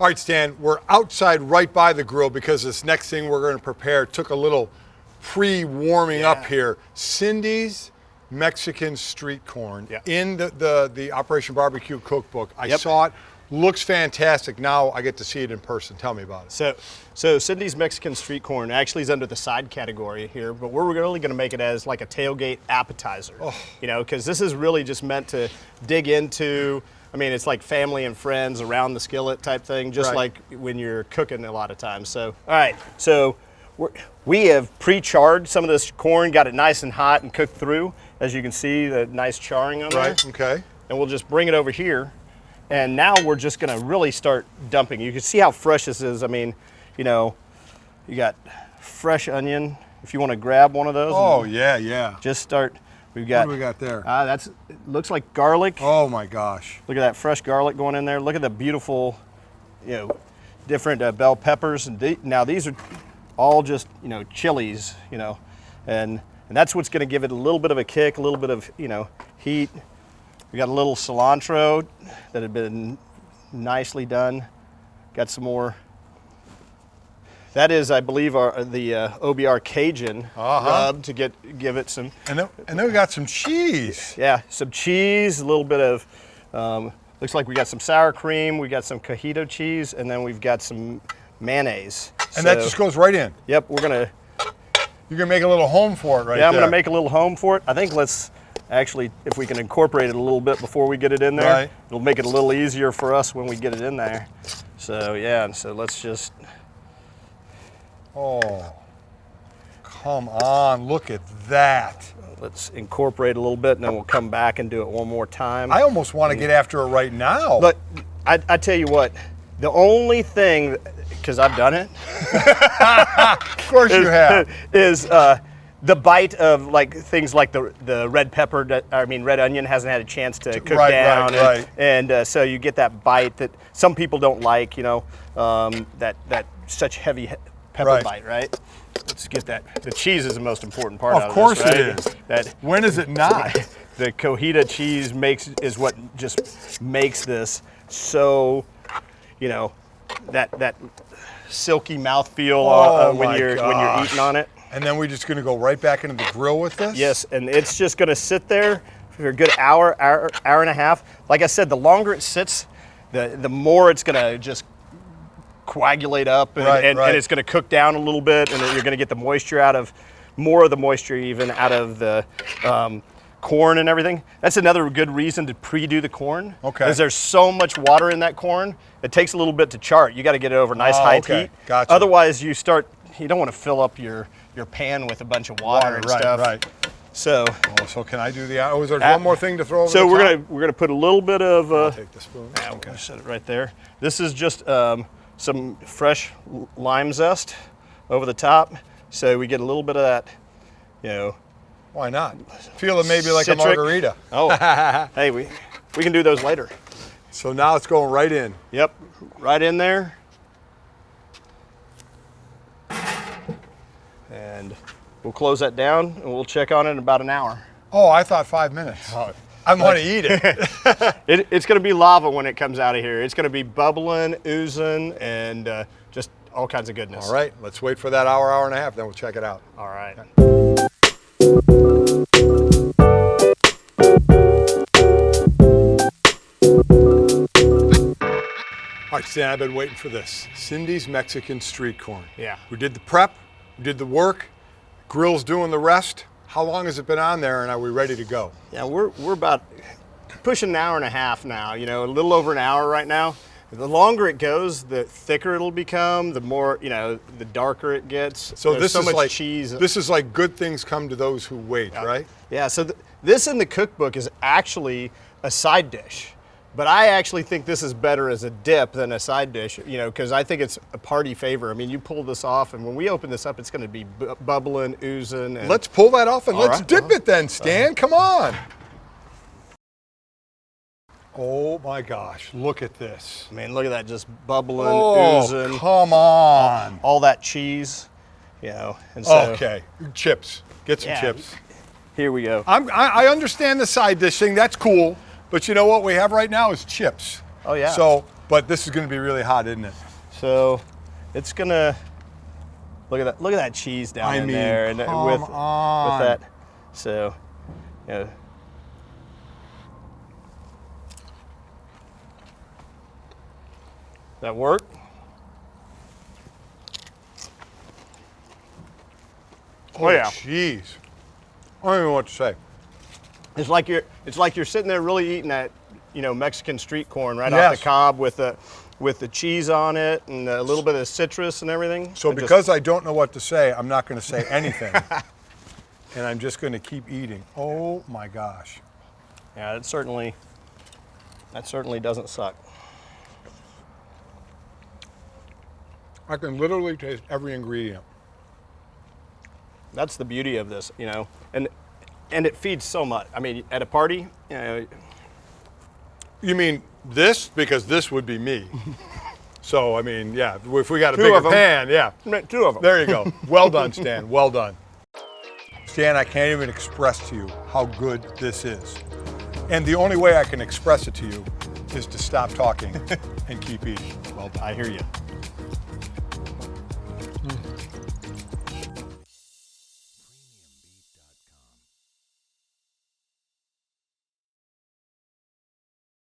All right, Stan, we're outside right by the grill because this next thing we're going to prepare took a little pre-warming up here. Cindy's Mexican street corn in the Operation Barbecue cookbook. I saw it. Looks fantastic. Now I get to see it in person. Tell me about it. So Cindy's Mexican street corn actually is under the side category here, but we're really going to make it as like a tailgate appetizer. You know, because this is really just meant to dig into. I mean, it's like family and friends around the skillet type thing, just like when you're cooking a lot of times. So, all right, so we have pre-charred some of this corn, got it nice and hot and cooked through. As you can see, the nice charring on there. Okay. And we'll just bring it over here. And now we're just gonna really start dumping. You can see how fresh this is. I mean, you know, you got fresh onion. If you wanna grab one of those. Oh, yeah. Just start. We've got. What do we got there? It looks like garlic. Oh my gosh. Look at that fresh garlic going in there. Look at the beautiful, you know, different bell peppers. And now these are all just, you know, chilies, you know, and that's what's gonna give it a little bit of a kick, a little bit of, you know, heat. We got a little cilantro that had been nicely done. Got some more. That is, I believe, the OBR Cajun rub to give it some. And then we got some cheese. Yeah, some cheese, a little bit of, looks like we got some sour cream, we got some cajito cheese, and then we've got some mayonnaise. And that just goes right in. Yep, You're gonna make a little home for it, right? Yeah, I'm gonna make a little home for it. I think let's actually, if we can incorporate it a little bit before we get it in there, it'll make it a little easier for us when we get it in there. So yeah, and so let's just. Oh, come on, look at that. Let's incorporate a little bit and then we'll come back and do it one more time. I almost want to get after it right now. But I tell you what, the only thing, because I've done it. Of course you have. Is the bite of like things like the red pepper, red onion hasn't had a chance to cook down. And so you get that bite that some people don't like, you know, that such heavy pepper bite, right? Let's get that. The cheese is the most important part of this, Of course right? it is. When is it not? The cojita cheese is what just makes this so, you know, that silky mouthfeel when you're eating on it. And then we're just going to go right back into the grill with this? Yes, and it's just going to sit there for a good hour and a half. Like I said, the longer it sits, the more it's going to just coagulate up and it's going to cook down a little bit, and then you're going to get the moisture more of the moisture even out of the corn and everything. That's another good reason to pre-do the corn. Okay. Because there's so much water in that corn, it takes a little bit to chart. You got to get it over nice high heat. Gotcha. Otherwise, you don't want to fill up your pan with a bunch of water and stuff. Right. So. So can I do the? Oh, there's one more thing to throw over. So we're gonna put a little bit of. I'll take the spoon. Yeah, okay. Set it right there. This is just some fresh lime zest over the top, so we get a little bit of that. You know. Why not? Feel it maybe like citric. A margarita. Oh. Hey, we can do those later. So now it's going right in. Yep, right in there. And we'll close that down and we'll check on it in about an hour. Oh, I thought 5 minutes. Oh, I want to eat it. It's going to be lava when it comes out of here. It's going to be bubbling, oozing, and just all kinds of goodness. All right, let's wait for that hour and a half, then we'll check it out. All right. All right, Stan, I've been waiting for this. Cindy's Mexican street corn. Yeah. We did the prep, we did the work, grill's doing the rest. How long has it been on there, and are we ready to go? Yeah, we're about pushing an hour and a half now, you know, a little over an hour right now. The longer it goes, the thicker it'll become, the more, you know, the darker it gets. So this is much like cheese. This is like good things come to those who wait, right? Yeah, so this in the cookbook is actually a side dish. But I actually think this is better as a dip than a side dish, you know, because I think it's a party favor. I mean, you pull this off, and when we open this up, it's going to be bubbling, oozing. And let's pull that off and let's dip it then, Stan. Come on. Oh my gosh, look at this. I mean, look at that, just bubbling, oozing. Come on. All that cheese, you know. And so, okay, chips. Get some chips. Here we go. I understand the side dish thing. That's cool. But you know what we have right now is chips. Oh, yeah. So, but this is going to be really hot, isn't it? So it's gonna look at that cheese down in there, and come with on. that. So, you know, that work? Oh yeah. Jeez. I don't even know what to say. It's like you're sitting there really eating that, you know, Mexican street corn right off Yes. the cob with the cheese on it and a little bit of citrus and everything. So because I don't know what to say, I'm not going to say anything. And I'm just going to keep eating. Oh my gosh. Yeah, that certainly doesn't suck. I can literally taste every ingredient. That's the beauty of this, you know, and it feeds so much. I mean, at a party, you know. You mean this? Because this would be me. So, I mean, yeah, if we got a Two bigger of 'em. pan, yeah. Two of them. There you go. Well done, Stan. Well done. Stan, I can't even express to you how good this is. And the only way I can express it to you is to stop talking and keep eating. Well, I hear you.